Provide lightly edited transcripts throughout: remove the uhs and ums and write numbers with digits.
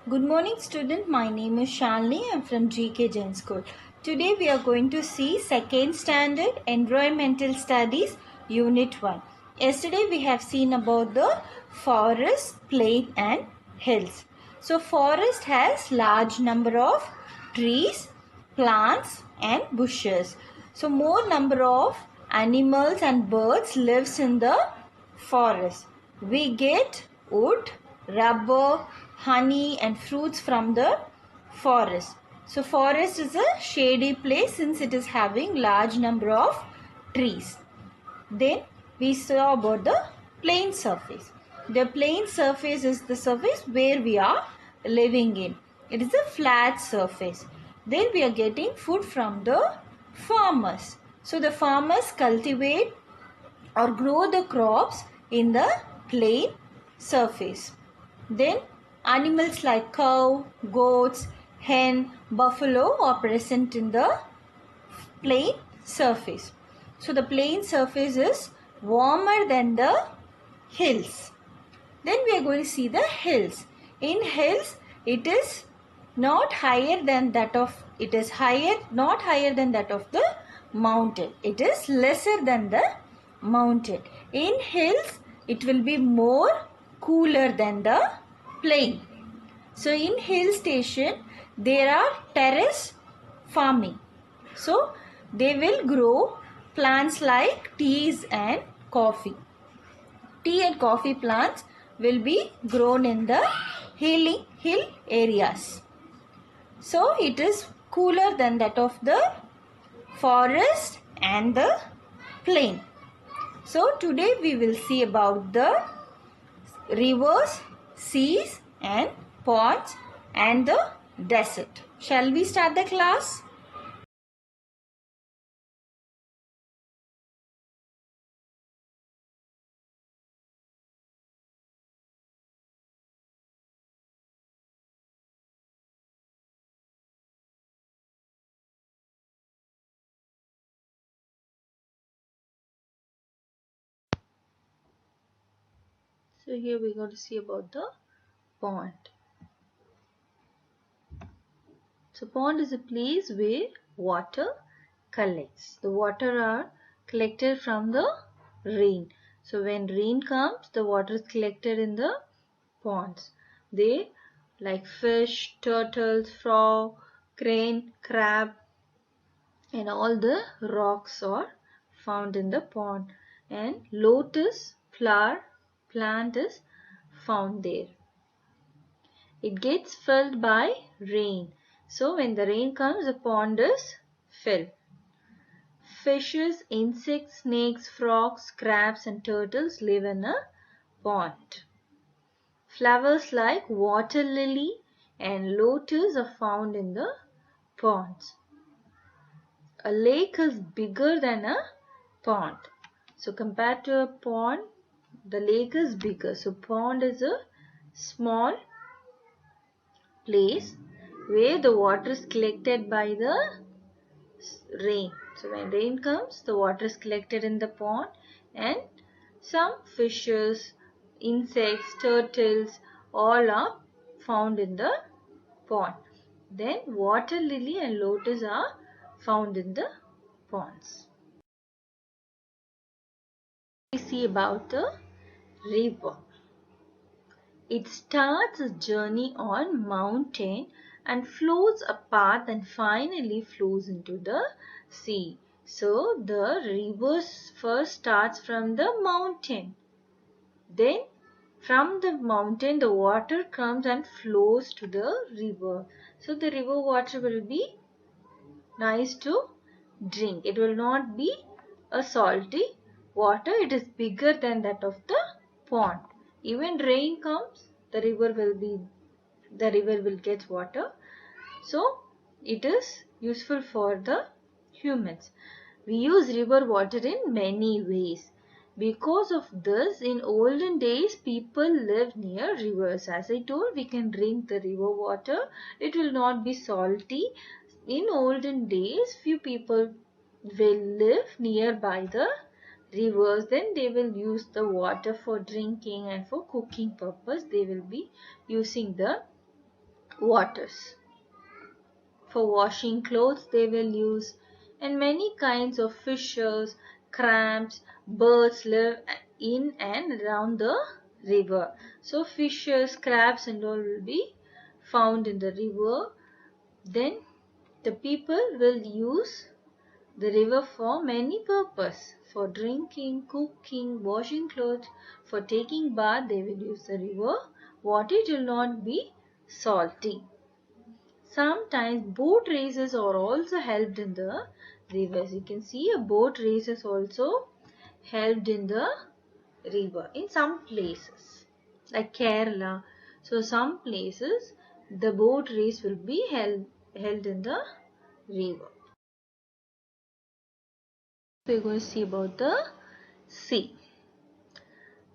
Good morning student, my name is Shalini. I am from G.K.Jain school. Today we are going to see second standard environmental studies unit 1. Yesterday we have seen about the forest, plain and hills. So forest has large number of trees, plants and bushes. So more number of animals and birds lives in the forest. We get wood, rubber, honey and fruits from the forest. So forest is a shady place since it is having large number of trees. Then we saw about the plain surface. The plain surface is the surface where we are living in. It is a flat surface. Then we are getting food from the farmers. So the farmers cultivate or grow the crops in the plain surface. Then animals like cow, goats, hen, buffalo are present in the plain surface. So the plain surface is warmer than the hills. Then we are going to see the hills. In hills it is not higher than that of not higher than that of the mountain. It is lesser than the mountain. In hills it will be more cooler than the plain. So in hill station there are terrace farming. So they will grow plants like teas and coffee. Tea and coffee plants will be grown in the hill areas. So it is cooler than that of the forest and the plain. So today we will see about the rivers, seas and ponds and the desert. Shall we start the class? So here we are going to see about the pond. So pond is a place where water collects. The water are collected from the rain. So when rain comes, the water is collected in the ponds. They like fish, turtles, frog, crane, crab and all the rocks are found in the pond. And lotus flower plant is found there. It gets filled by rain. So when the rain comes, the pond is filled. Fishes, insects, snakes, frogs, crabs and turtles live in a pond. Flowers like water lily and lotus are found in the ponds. A lake is bigger than a pond. So compared to a pond, the lake is bigger. So pond is a small place where the water is collected by the rain. So when rain comes, the water is collected in the pond and some fishes, insects, turtles all are found in the pond. Then water lily and lotus are found in the ponds. We see about the river. It starts a journey on mountain and flows a path and finally flows into the sea. So the river first starts from the mountain. Then from the mountain the water comes and flows to the river. So the river water will be nice to drink. It will not be a salty water. It is bigger than that of the pond. Even rain comes, the river will get water. So it is useful for the humans. We use river water in many ways. Because of this, in olden days, people lived near rivers. As I told, we can drink the river water. It will not be salty. In olden days, few people will live nearby the rivers. Then they will use the water for drinking and for cooking purpose. They will be using the waters. For washing clothes they will use, and many kinds of fishes, crabs, birds live in and around the river. So fishes, crabs and all will be found in the river. Then the people will use the river for many purposes. For drinking, cooking, washing clothes, for taking bath they will use the river. Water will not be salty. Sometimes boat races are also held in the rivers. You can see a boat race is also held in the river in some places like Kerala. So some places the boat race will be held in the river. We're going to see about the sea.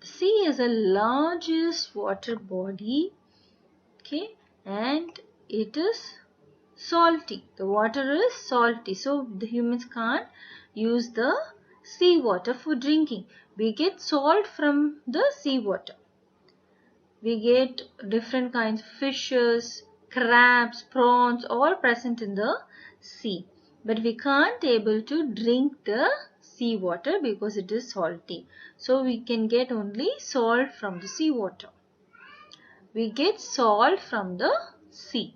The sea is the largest water body, okay, and it is salty. The water is salty, so the humans can't use the seawater for drinking. We get salt from the seawater. We get different kinds of fishes, crabs, prawns, all present in the sea. But we can't able to drink the seawater because it is salty. So we can get only salt from the seawater. We get salt from the sea.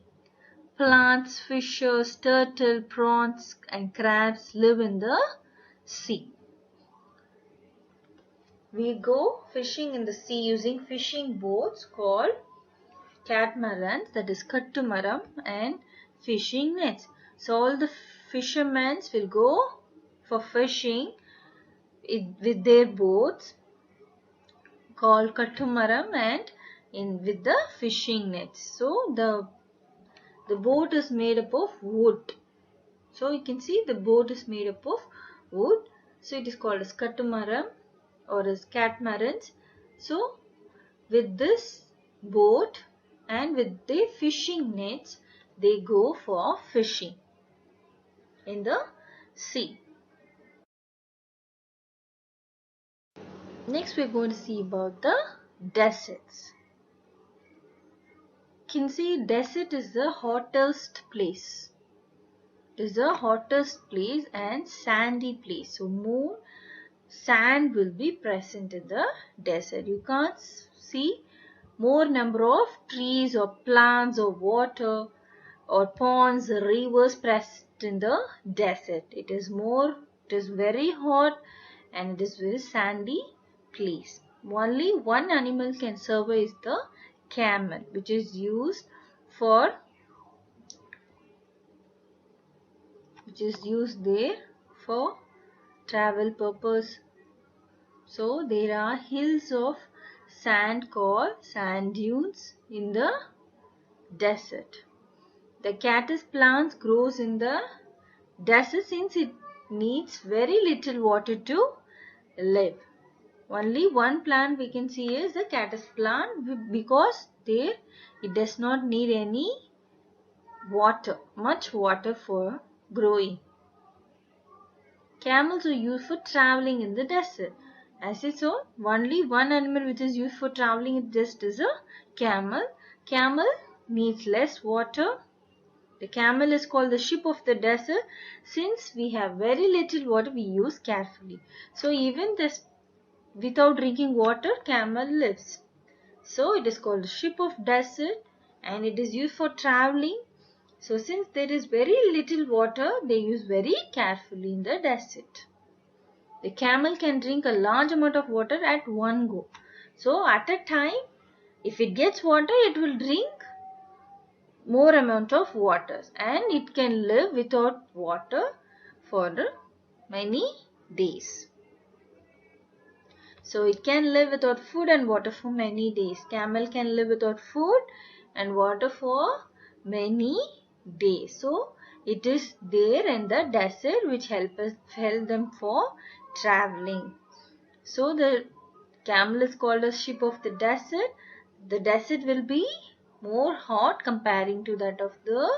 Plants, fishes, turtle, prawns and crabs live in the sea. We go fishing in the sea using fishing boats called catamarans, that is kattumaram, and fishing nets. So all the fishermen will go for fishing with their boats called kattumaram and with the fishing nets. So the boat is made up of wood. So you can see the boat is made up of wood. So it is called as kattumaram or as catamarans. So with this boat and with the fishing nets, they go for fishing in the sea. Next we are going to see about the deserts. You can see desert is the hottest place. It is the hottest place and sandy place. So more sand will be present in the desert. You can't see more number of trees or plants or water or ponds, rivers present in the desert. It is very hot and it is very sandy place. Only one animal can survive is the camel, which is used there for travel purpose. So there are hills of sand called sand dunes in the desert. The cactus plants grows in the desert since it needs very little water to live. Only one plant we can see is the cactus plant because there it does not need any much water for growing. Camels are used for traveling in the desert. As I saw, only one animal which is used for traveling in the desert is a camel. Camel needs less water. The camel is called the ship of the desert. Since we have very little water, we use carefully. So even this, without drinking water, camel lives. So it is called the ship of desert and it is used for traveling. So since there is very little water, they use very carefully in the desert. The camel can drink a large amount of water at one go. So at a time, if it gets water, it will drink more amount of water and it can live without water for many days. So it can live without food and water for many days. Camel can live without food and water for many days. So it is there in the desert which help them for traveling. So the camel is called a ship of the desert. The desert will be more hot comparing to that of the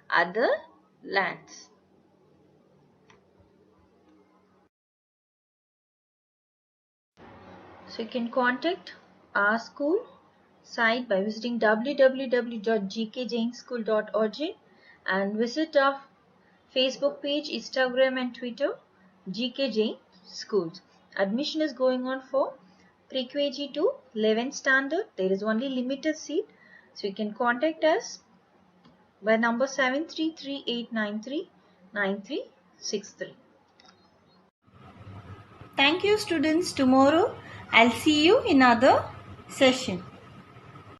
other lands. So you can contact our school site by visiting www.gkjainschool.org and visit our Facebook page, Instagram and Twitter, GK Jain Schools. Admission is going on for pre-KG to 11th standard. There is only limited seat. So you can contact us by number 7338939363. Thank you students. Tomorrow I'll see you in another session.